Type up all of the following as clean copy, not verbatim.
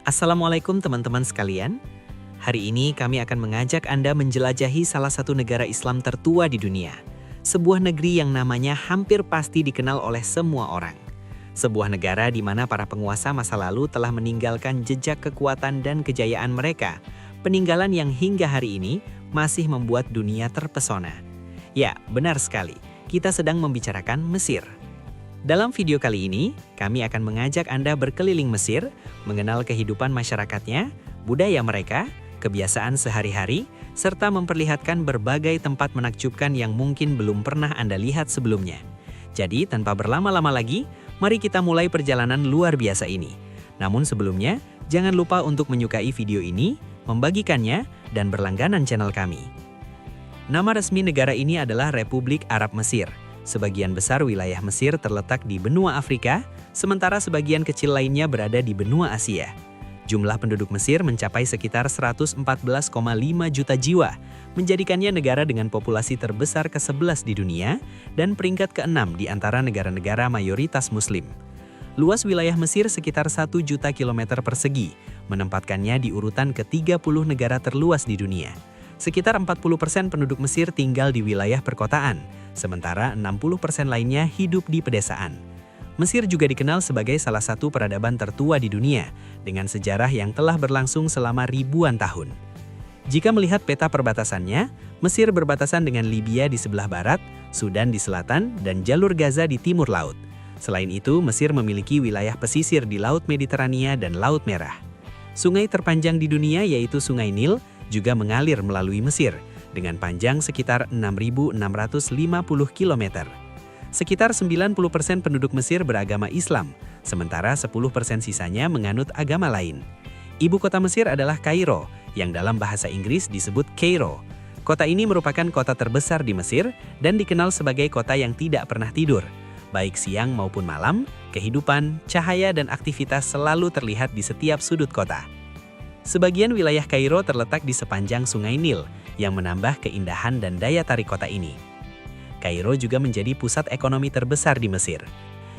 Assalamualaikum teman-teman sekalian. Hari ini kami akan mengajak Anda menjelajahi salah satu negara Islam tertua di dunia. Sebuah negeri yang namanya hampir pasti dikenal oleh semua orang. Sebuah negara di mana para penguasa masa lalu telah meninggalkan jejak kekuatan dan kejayaan mereka. Peninggalan yang hingga hari ini masih membuat dunia terpesona. Ya, benar sekali. Kita sedang membicarakan Mesir. Dalam video kali ini, kami akan mengajak Anda berkeliling Mesir, mengenal kehidupan masyarakatnya, budaya mereka, kebiasaan sehari-hari, serta memperlihatkan berbagai tempat menakjubkan yang mungkin belum pernah Anda lihat sebelumnya. Jadi, tanpa berlama-lama lagi, mari kita mulai perjalanan luar biasa ini. Namun sebelumnya, jangan lupa untuk menyukai video ini, membagikannya, dan berlangganan channel kami. Nama resmi negara ini adalah Republik Arab Mesir. Sebagian besar wilayah Mesir terletak di benua Afrika, sementara sebagian kecil lainnya berada di benua Asia. Jumlah penduduk Mesir mencapai sekitar 114,5 juta jiwa, menjadikannya negara dengan populasi terbesar ke-11 di dunia dan peringkat ke-6 di antara negara-negara mayoritas Muslim. Luas wilayah Mesir sekitar 1 juta kilometer persegi, menempatkannya di urutan ke-30 negara terluas di dunia. Sekitar 40% penduduk Mesir tinggal di wilayah perkotaan, sementara 60% lainnya hidup di pedesaan. Mesir juga dikenal sebagai salah satu peradaban tertua di dunia, dengan sejarah yang telah berlangsung selama ribuan tahun. Jika melihat peta perbatasannya, Mesir berbatasan dengan Libya di sebelah barat, Sudan di selatan, dan jalur Gaza di timur laut. Selain itu, Mesir memiliki wilayah pesisir di Laut Mediterania dan Laut Merah. Sungai terpanjang di dunia yaitu Sungai Nil, juga mengalir melalui Mesir, dengan panjang sekitar 6.650 km. Sekitar 90% penduduk Mesir beragama Islam, sementara 10% sisanya menganut agama lain. Ibu kota Mesir adalah Kairo, yang dalam bahasa Inggris disebut Cairo. Kota ini merupakan kota terbesar di Mesir dan dikenal sebagai kota yang tidak pernah tidur. Baik siang maupun malam, kehidupan, cahaya dan aktivitas selalu terlihat di setiap sudut kota. Sebagian wilayah Kairo terletak di sepanjang Sungai Nil, yang menambah keindahan dan daya tarik kota ini. Kairo juga menjadi pusat ekonomi terbesar di Mesir.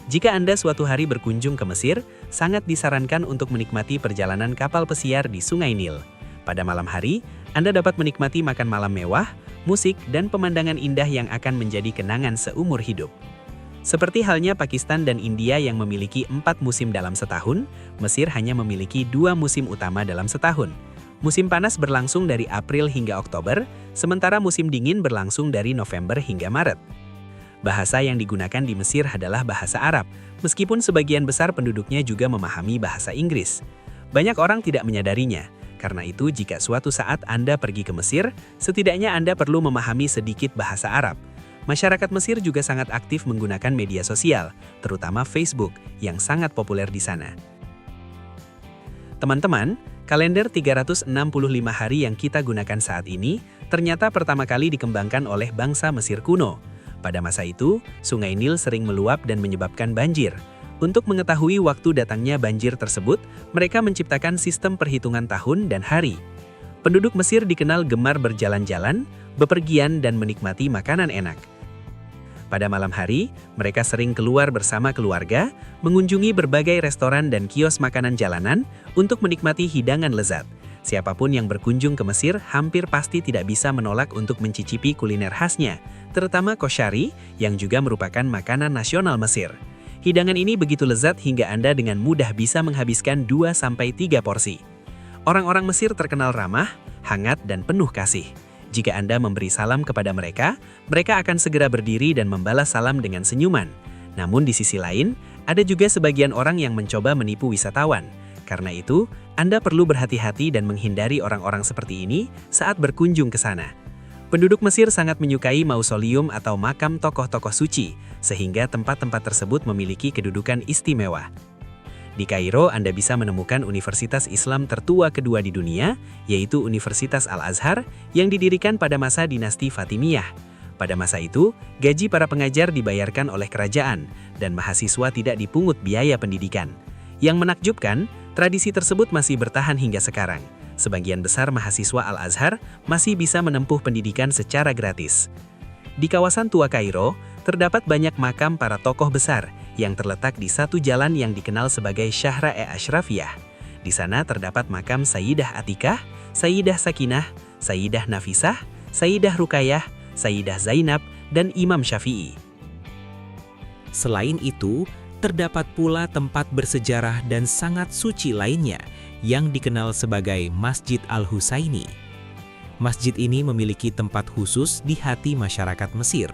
Jika Anda suatu hari berkunjung ke Mesir, sangat disarankan untuk menikmati perjalanan kapal pesiar di Sungai Nil. Pada malam hari, Anda dapat menikmati makan malam mewah, musik, dan pemandangan indah yang akan menjadi kenangan seumur hidup. Seperti halnya Pakistan dan India yang memiliki 4 musim dalam setahun, Mesir hanya memiliki 2 musim utama dalam setahun. Musim panas berlangsung dari April hingga Oktober, sementara musim dingin berlangsung dari November hingga Maret. Bahasa yang digunakan di Mesir adalah bahasa Arab, meskipun sebagian besar penduduknya juga memahami bahasa Inggris. Banyak orang tidak menyadarinya, karena itu jika suatu saat Anda pergi ke Mesir, setidaknya Anda perlu memahami sedikit bahasa Arab. Masyarakat Mesir juga sangat aktif menggunakan media sosial, terutama Facebook, yang sangat populer di sana. Teman-teman, kalender 365 hari yang kita gunakan saat ini ternyata pertama kali dikembangkan oleh bangsa Mesir kuno. Pada masa itu, Sungai Nil sering meluap dan menyebabkan banjir. Untuk mengetahui waktu datangnya banjir tersebut, mereka menciptakan sistem perhitungan tahun dan hari. Penduduk Mesir dikenal gemar berjalan-jalan, bepergian dan menikmati makanan enak. Pada malam hari, mereka sering keluar bersama keluarga, mengunjungi berbagai restoran dan kios makanan jalanan untuk menikmati hidangan lezat. Siapapun yang berkunjung ke Mesir hampir pasti tidak bisa menolak untuk mencicipi kuliner khasnya, terutama koshari yang juga merupakan makanan nasional Mesir. Hidangan ini begitu lezat hingga Anda dengan mudah bisa menghabiskan 2-3 porsi. Orang-orang Mesir terkenal ramah, hangat dan penuh kasih. Jika Anda memberi salam kepada mereka, mereka akan segera berdiri dan membalas salam dengan senyuman. Namun di sisi lain, ada juga sebagian orang yang mencoba menipu wisatawan. Karena itu, Anda perlu berhati-hati dan menghindari orang-orang seperti ini saat berkunjung ke sana. Penduduk Mesir sangat menyukai mausoleum atau makam tokoh-tokoh suci, sehingga tempat-tempat tersebut memiliki kedudukan istimewa. Di Kairo, Anda bisa menemukan universitas Islam tertua kedua di dunia, yaitu Universitas Al-Azhar, yang didirikan pada masa dinasti Fatimiyah. Pada masa itu, gaji para pengajar dibayarkan oleh kerajaan, dan mahasiswa tidak dipungut biaya pendidikan. Yang menakjubkan, tradisi tersebut masih bertahan hingga sekarang. Sebagian besar mahasiswa Al-Azhar masih bisa menempuh pendidikan secara gratis. Di kawasan Tua Kairo, terdapat banyak makam para tokoh besar yang terletak di satu jalan yang dikenal sebagai Syahra-e-Ashrafiyah. Di sana terdapat makam Sayyidah Atikah, Sayyidah Sakinah, Sayyidah Nafisah, Sayyidah Rukayah, Sayyidah Zainab, dan Imam Syafi'i. Selain itu, terdapat pula tempat bersejarah dan sangat suci lainnya yang dikenal sebagai Masjid Al-Husaini. Masjid ini memiliki tempat khusus di hati masyarakat Mesir.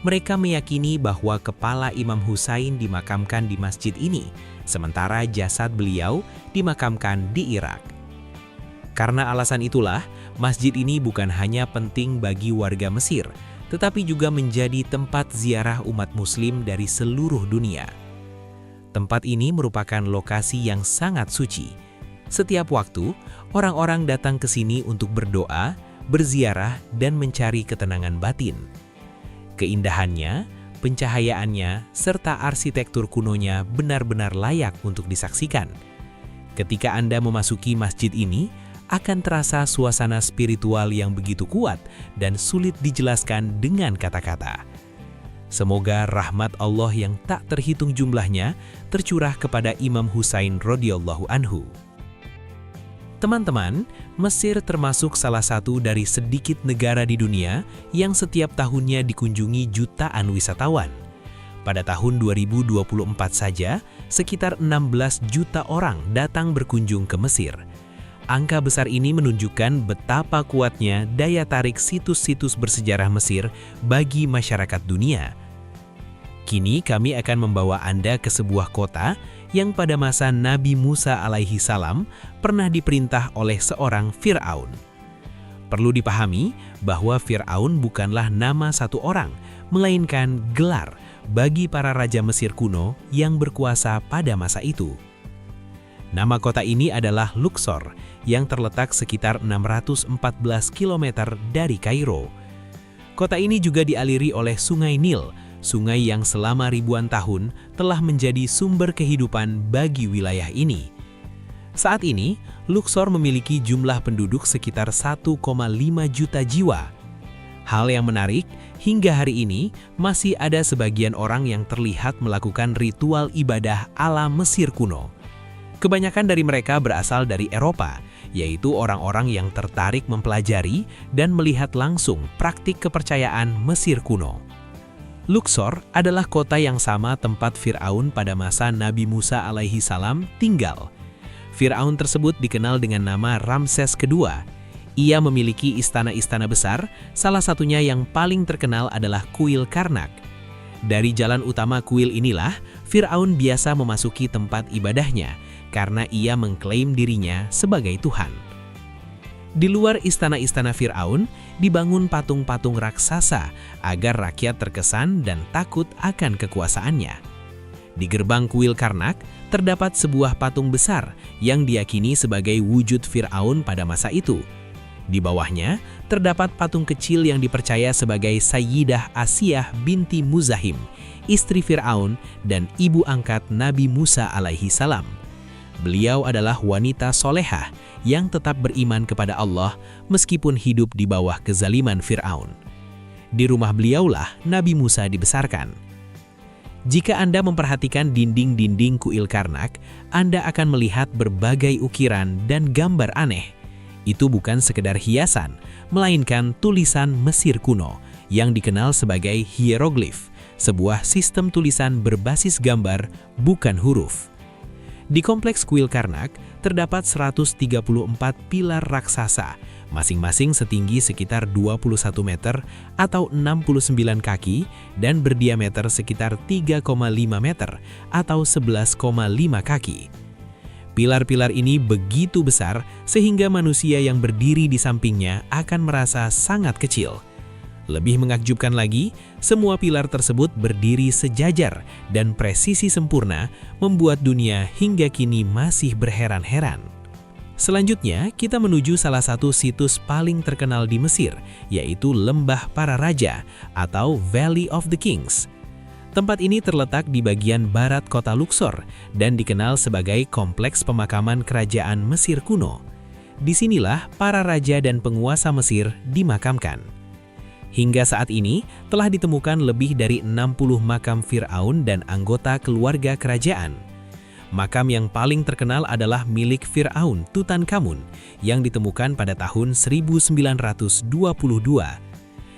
Mereka meyakini bahwa kepala Imam Husain dimakamkan di masjid ini, sementara jasad beliau dimakamkan di Irak. Karena alasan itulah, masjid ini bukan hanya penting bagi warga Mesir, tetapi juga menjadi tempat ziarah umat muslim dari seluruh dunia. Tempat ini merupakan lokasi yang sangat suci. Setiap waktu, orang-orang datang ke sini untuk berdoa, berziarah, dan mencari ketenangan batin. Keindahannya, pencahayaannya, serta arsitektur kunonya benar-benar layak untuk disaksikan. Ketika Anda memasuki masjid ini, akan terasa suasana spiritual yang begitu kuat dan sulit dijelaskan dengan kata-kata. Semoga rahmat Allah yang tak terhitung jumlahnya tercurah kepada Imam Husain radhiyallahu anhu. Teman-teman, Mesir termasuk salah satu dari sedikit negara di dunia yang setiap tahunnya dikunjungi jutaan wisatawan. Pada tahun 2024 saja, sekitar 16 juta orang datang berkunjung ke Mesir. Angka besar ini menunjukkan betapa kuatnya daya tarik situs-situs bersejarah Mesir bagi masyarakat dunia. Kini kami akan membawa Anda ke sebuah kota yang pada masa Nabi Musa alaihi salam pernah diperintah oleh seorang Fir'aun. Perlu dipahami bahwa Fir'aun bukanlah nama satu orang, melainkan gelar bagi para raja Mesir kuno yang berkuasa pada masa itu. Nama kota ini adalah Luxor, yang terletak sekitar 614 km dari Kairo. Kota ini juga dialiri oleh Sungai Nil, sungai yang selama ribuan tahun telah menjadi sumber kehidupan bagi wilayah ini. Saat ini, Luxor memiliki jumlah penduduk sekitar 1,5 juta jiwa. Hal yang menarik, hingga hari ini masih ada sebagian orang yang terlihat melakukan ritual ibadah ala Mesir kuno. Kebanyakan dari mereka berasal dari Eropa, yaitu orang-orang yang tertarik mempelajari dan melihat langsung praktik kepercayaan Mesir kuno. Luxor adalah kota yang sama tempat Fir'aun pada masa Nabi Musa alaihi salam tinggal. Fir'aun tersebut dikenal dengan nama Ramses II. Ia memiliki istana-istana besar, salah satunya yang paling terkenal adalah Kuil Karnak. Dari jalan utama kuil inilah, Fir'aun biasa memasuki tempat ibadahnya, karena ia mengklaim dirinya sebagai Tuhan. Di luar istana-istana Fir'aun, dibangun patung-patung raksasa agar rakyat terkesan dan takut akan kekuasaannya. Di gerbang kuil Karnak, terdapat sebuah patung besar yang diyakini sebagai wujud Fir'aun pada masa itu. Di bawahnya, terdapat patung kecil yang dipercaya sebagai Sayyidah Asiyah binti Muzahim, istri Fir'aun dan ibu angkat Nabi Musa alaihi salam. Beliau adalah wanita solehah yang tetap beriman kepada Allah meskipun hidup di bawah kezaliman Fir'aun. Di rumah beliaulah Nabi Musa dibesarkan. Jika Anda memperhatikan dinding-dinding kuil Karnak, Anda akan melihat berbagai ukiran dan gambar aneh. Itu bukan sekedar hiasan, melainkan tulisan Mesir kuno yang dikenal sebagai hieroglif, sebuah sistem tulisan berbasis gambar, bukan huruf. Di kompleks kuil Karnak, terdapat 134 pilar raksasa, masing-masing setinggi sekitar 21 meter atau 69 kaki dan berdiameter sekitar 3,5 meter atau 11,5 kaki. Pilar-pilar ini begitu besar sehingga manusia yang berdiri di sampingnya akan merasa sangat kecil. Lebih menakjubkan lagi, semua pilar tersebut berdiri sejajar dan presisi sempurna membuat dunia hingga kini masih berheran-heran. Selanjutnya, kita menuju salah satu situs paling terkenal di Mesir, yaitu Lembah Para Raja atau Valley of the Kings. Tempat ini terletak di bagian barat kota Luxor dan dikenal sebagai kompleks pemakaman kerajaan Mesir kuno. Disinilah para raja dan penguasa Mesir dimakamkan. Hingga saat ini, telah ditemukan lebih dari 60 makam Fir'aun dan anggota keluarga kerajaan. Makam yang paling terkenal adalah milik Fir'aun Tutankhamun yang ditemukan pada tahun 1922.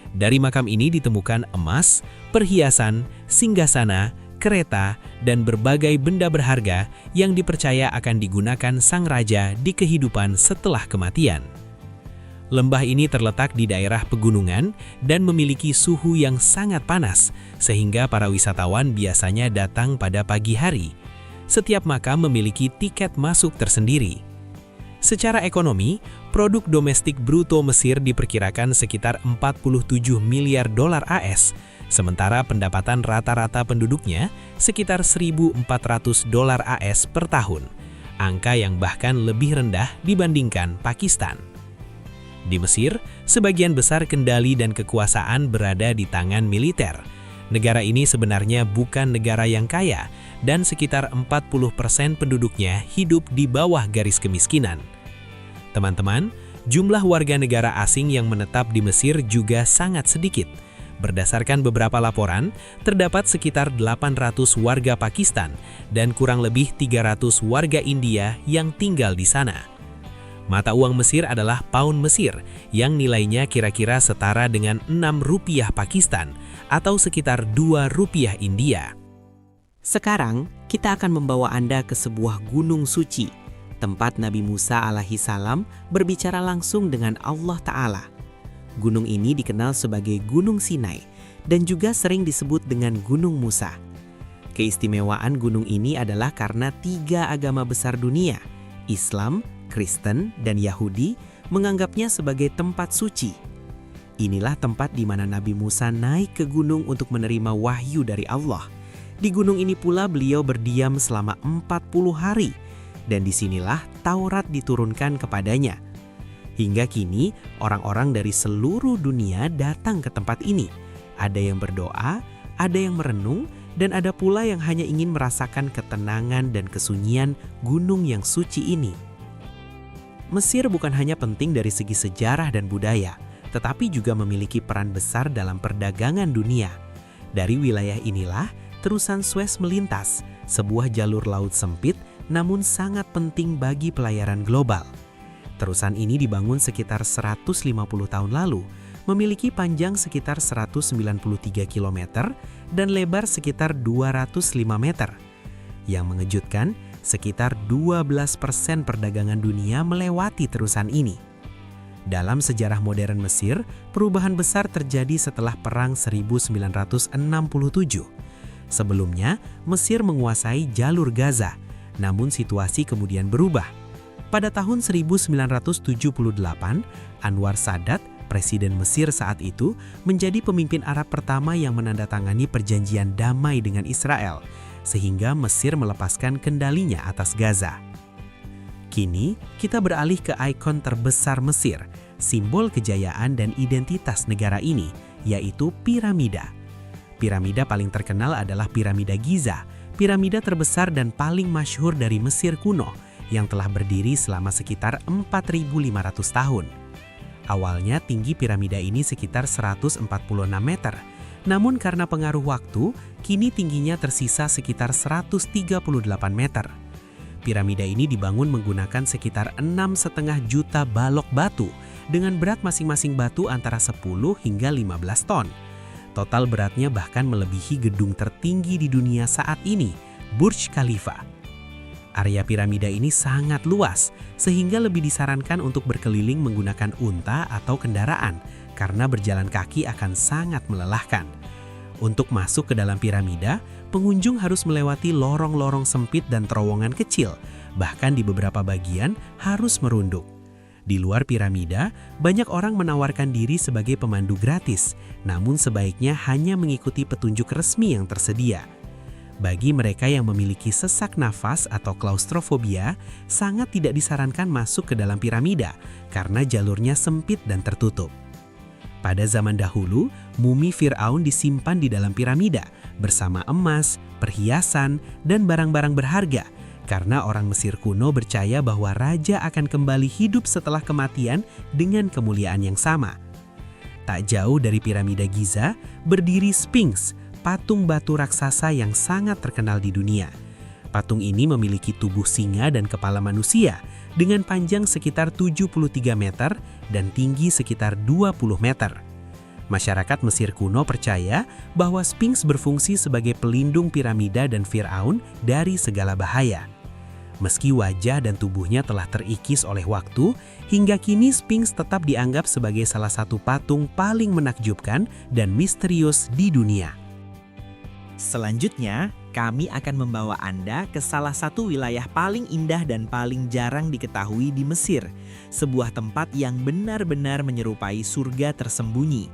Dari makam ini ditemukan emas, perhiasan, singgasana, kereta, dan berbagai benda berharga yang dipercaya akan digunakan sang raja di kehidupan setelah kematian. Lembah ini terletak di daerah pegunungan dan memiliki suhu yang sangat panas, sehingga para wisatawan biasanya datang pada pagi hari. Setiap makam memiliki tiket masuk tersendiri. Secara ekonomi, produk domestik bruto Mesir diperkirakan sekitar 47 miliar dolar AS, sementara pendapatan rata-rata penduduknya sekitar 1.400 dolar AS per tahun, angka yang bahkan lebih rendah dibandingkan Pakistan. Di Mesir, sebagian besar kendali dan kekuasaan berada di tangan militer. Negara ini sebenarnya bukan negara yang kaya, dan sekitar 40% penduduknya hidup di bawah garis kemiskinan. Teman-teman, jumlah warga negara asing yang menetap di Mesir juga sangat sedikit. Berdasarkan beberapa laporan, terdapat sekitar 800 warga Pakistan dan kurang lebih 300 warga India yang tinggal di sana. Mata uang Mesir adalah pound Mesir yang nilainya kira-kira setara dengan 6 rupiah Pakistan atau sekitar 2 rupiah India. Sekarang, kita akan membawa Anda ke sebuah gunung suci, tempat Nabi Musa alaihi salam berbicara langsung dengan Allah Ta'ala. Gunung ini dikenal sebagai Gunung Sinai dan juga sering disebut dengan Gunung Musa. Keistimewaan gunung ini adalah karena 3 agama besar dunia, Islam, Kristen, dan Yahudi, menganggapnya sebagai tempat suci. Inilah tempat di mana Nabi Musa naik ke gunung untuk menerima wahyu dari Allah. Di gunung ini pula beliau berdiam selama 40 hari, dan disinilah Taurat diturunkan kepadanya. Hingga kini, orang-orang dari seluruh dunia datang ke tempat ini. Ada yang berdoa, ada yang merenung, dan ada pula yang hanya ingin merasakan ketenangan dan kesunyian gunung yang suci ini. Mesir bukan hanya penting dari segi sejarah dan budaya, tetapi juga memiliki peran besar dalam perdagangan dunia. Dari wilayah inilah, terusan Suez melintas, sebuah jalur laut sempit namun sangat penting bagi pelayaran global. Terusan ini dibangun sekitar 150 tahun lalu, memiliki panjang sekitar 193 km dan lebar sekitar 205 meter. Yang mengejutkan, sekitar 12% perdagangan dunia melewati terusan ini. Dalam sejarah modern Mesir, perubahan besar terjadi setelah Perang 1967. Sebelumnya, Mesir menguasai jalur Gaza, namun situasi kemudian berubah. Pada tahun 1978, Anwar Sadat, Presiden Mesir saat itu, menjadi pemimpin Arab pertama yang menandatangani perjanjian damai dengan Israel, sehingga Mesir melepaskan kendalinya atas Gaza. Kini, kita beralih ke ikon terbesar Mesir, simbol kejayaan dan identitas negara ini, yaitu piramida. Piramida paling terkenal adalah Piramida Giza, piramida terbesar dan paling masyhur dari Mesir kuno, yang telah berdiri selama sekitar 4.500 tahun. Awalnya tinggi piramida ini sekitar 146 meter, namun karena pengaruh waktu, kini tingginya tersisa sekitar 138 meter. Piramida ini dibangun menggunakan sekitar 6,5 juta balok batu dengan berat masing-masing batu antara 10 hingga 15 ton. Total beratnya bahkan melebihi gedung tertinggi di dunia saat ini, Burj Khalifa. Area piramida ini sangat luas, sehingga lebih disarankan untuk berkeliling menggunakan unta atau kendaraan, karena berjalan kaki akan sangat melelahkan. Untuk masuk ke dalam piramida, pengunjung harus melewati lorong-lorong sempit dan terowongan kecil, bahkan di beberapa bagian harus merunduk. Di luar piramida, banyak orang menawarkan diri sebagai pemandu gratis, namun sebaiknya hanya mengikuti petunjuk resmi yang tersedia. Bagi mereka yang memiliki sesak nafas atau klaustrofobia, sangat tidak disarankan masuk ke dalam piramida karena jalurnya sempit dan tertutup. Pada zaman dahulu, mumi Fir'aun disimpan di dalam piramida bersama emas, perhiasan, dan barang-barang berharga karena orang Mesir kuno percaya bahwa raja akan kembali hidup setelah kematian dengan kemuliaan yang sama. Tak jauh dari piramida Giza, berdiri Sphinx, patung batu raksasa yang sangat terkenal di dunia. Patung ini memiliki tubuh singa dan kepala manusia dengan panjang sekitar 73 meter dan tinggi sekitar 20 meter. Masyarakat Mesir kuno percaya bahwa Sphinx berfungsi sebagai pelindung piramida dan Firaun dari segala bahaya. Meski wajah dan tubuhnya telah terikis oleh waktu, hingga kini Sphinx tetap dianggap sebagai salah satu patung paling menakjubkan dan misterius di dunia. Selanjutnya, kami akan membawa Anda ke salah satu wilayah paling indah dan paling jarang diketahui di Mesir, sebuah tempat yang benar-benar menyerupai surga tersembunyi.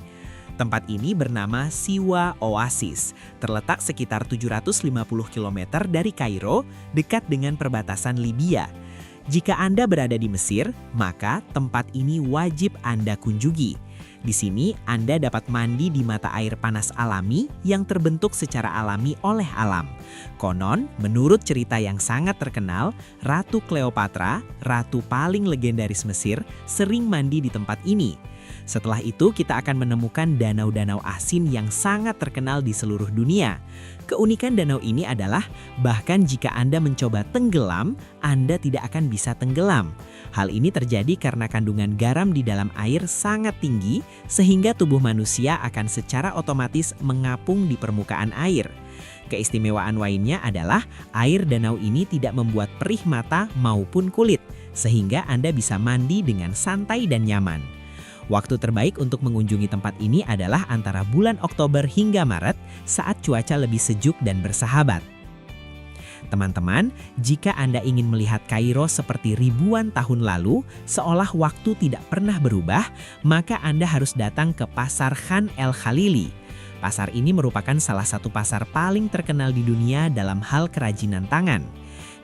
Tempat ini bernama Siwa Oasis, terletak sekitar 750 km dari Kairo, dekat dengan perbatasan Libya. Jika Anda berada di Mesir, maka tempat ini wajib Anda kunjungi. Di sini Anda dapat mandi di mata air panas alami yang terbentuk secara alami oleh alam. Konon, menurut cerita yang sangat terkenal, Ratu Cleopatra, ratu paling legendaris Mesir, sering mandi di tempat ini. Setelah itu kita akan menemukan danau-danau asin yang sangat terkenal di seluruh dunia. Keunikan danau ini adalah bahkan jika Anda mencoba tenggelam, Anda tidak akan bisa tenggelam. Hal ini terjadi karena kandungan garam di dalam air sangat tinggi sehingga tubuh manusia akan secara otomatis mengapung di permukaan air. Keistimewaan lainnya adalah air danau ini tidak membuat perih mata maupun kulit, sehingga Anda bisa mandi dengan santai dan nyaman. Waktu terbaik untuk mengunjungi tempat ini adalah antara bulan Oktober hingga Maret saat cuaca lebih sejuk dan bersahabat. Teman-teman, jika Anda ingin melihat Kairo seperti ribuan tahun lalu, seolah waktu tidak pernah berubah, maka Anda harus datang ke Pasar Khan El Khalili. Pasar ini merupakan salah satu pasar paling terkenal di dunia dalam hal kerajinan tangan.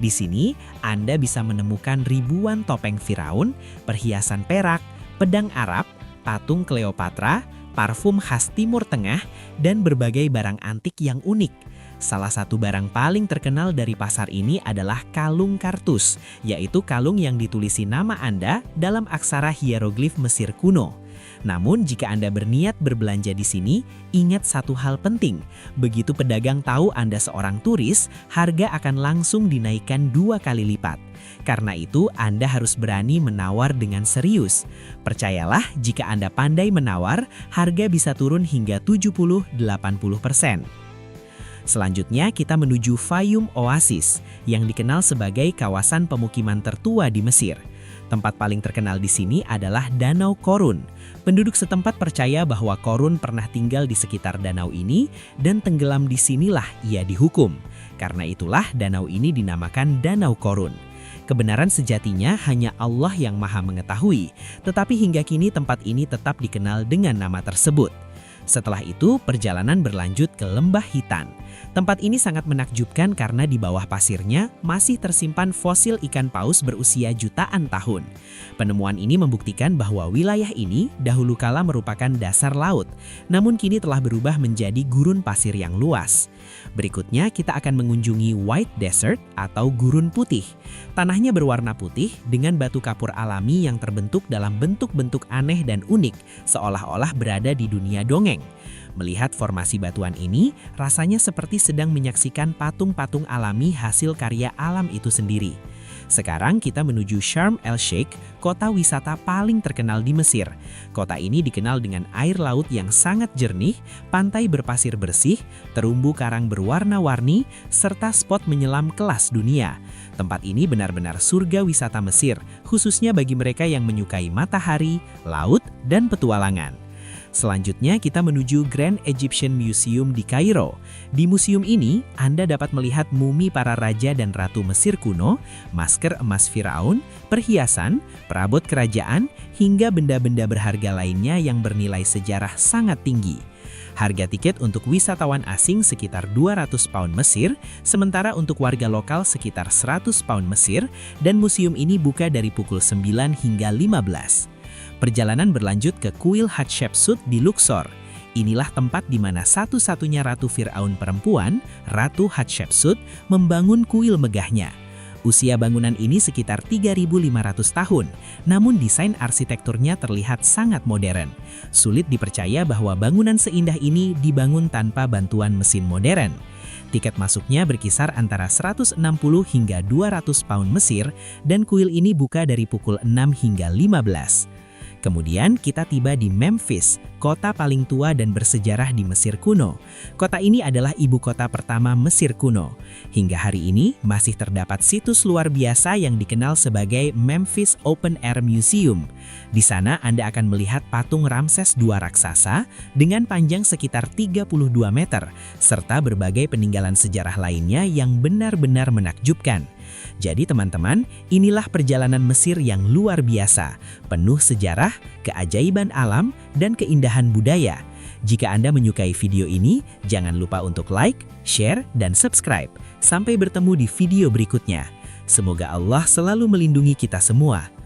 Di sini, Anda bisa menemukan ribuan topeng Firaun, perhiasan perak, pedang Arab, patung Cleopatra, parfum khas Timur Tengah, dan berbagai barang antik yang unik. Salah satu barang paling terkenal dari pasar ini adalah kalung kartus, yaitu kalung yang ditulisi nama Anda dalam aksara hieroglif Mesir kuno. Namun jika Anda berniat berbelanja di sini, ingat satu hal penting. Begitu pedagang tahu Anda seorang turis, harga akan langsung dinaikkan 2 kali lipat. Karena itu, Anda harus berani menawar dengan serius. Percayalah, jika Anda pandai menawar, harga bisa turun hingga 70-80%. Selanjutnya kita menuju Fayum Oasis, yang dikenal sebagai kawasan pemukiman tertua di Mesir. Tempat paling terkenal di sini adalah Danau Korun. Penduduk setempat percaya bahwa Korun pernah tinggal di sekitar danau ini dan tenggelam di sinilah ia dihukum. Karena itulah danau ini dinamakan Danau Korun. Kebenaran sejatinya hanya Allah yang Maha mengetahui, tetapi hingga kini tempat ini tetap dikenal dengan nama tersebut. Setelah itu, perjalanan berlanjut ke Lembah Hitan. Tempat ini sangat menakjubkan karena di bawah pasirnya masih tersimpan fosil ikan paus berusia jutaan tahun. Penemuan ini membuktikan bahwa wilayah ini dahulu kala merupakan dasar laut, namun kini telah berubah menjadi gurun pasir yang luas. Berikutnya kita akan mengunjungi White Desert atau Gurun Putih. Tanahnya berwarna putih dengan batu kapur alami yang terbentuk dalam bentuk-bentuk aneh dan unik, seolah-olah berada di dunia dongeng. Melihat formasi batuan ini, rasanya seperti sedang menyaksikan patung-patung alami hasil karya alam itu sendiri. Sekarang kita menuju Sharm el-Sheikh, kota wisata paling terkenal di Mesir. Kota ini dikenal dengan air laut yang sangat jernih, pantai berpasir bersih, terumbu karang berwarna-warni, serta spot menyelam kelas dunia. Tempat ini benar-benar surga wisata Mesir, khususnya bagi mereka yang menyukai matahari, laut, dan petualangan. Selanjutnya kita menuju Grand Egyptian Museum di Kairo. Di museum ini, Anda dapat melihat mumi para raja dan ratu Mesir kuno, masker emas Firaun, perhiasan, perabot kerajaan, hingga benda-benda berharga lainnya yang bernilai sejarah sangat tinggi. Harga tiket untuk wisatawan asing sekitar 200 pound Mesir, sementara untuk warga lokal sekitar 100 pound Mesir, dan museum ini buka dari pukul 9 hingga 15. Perjalanan berlanjut ke kuil Hatshepsut di Luxor. Inilah tempat di mana satu-satunya Ratu Firaun perempuan, Ratu Hatshepsut, membangun kuil megahnya. Usia bangunan ini sekitar 3.500 tahun, namun desain arsitekturnya terlihat sangat modern. Sulit dipercaya bahwa bangunan seindah ini dibangun tanpa bantuan mesin modern. Tiket masuknya berkisar antara 160 hingga 200 pound Mesir dan kuil ini buka dari pukul 6 hingga 15. Kemudian kita tiba di Memphis, kota paling tua dan bersejarah di Mesir kuno. Kota ini adalah ibu kota pertama Mesir kuno. Hingga hari ini masih terdapat situs luar biasa yang dikenal sebagai Memphis Open Air Museum. Di sana Anda akan melihat patung Ramses II raksasa dengan panjang sekitar 32 meter, serta berbagai peninggalan sejarah lainnya yang benar-benar menakjubkan. Jadi teman-teman, inilah perjalanan Mesir yang luar biasa, penuh sejarah, keajaiban alam, dan keindahan budaya. Jika Anda menyukai video ini, jangan lupa untuk like, share, dan subscribe. Sampai bertemu di video berikutnya. Semoga Allah selalu melindungi kita semua.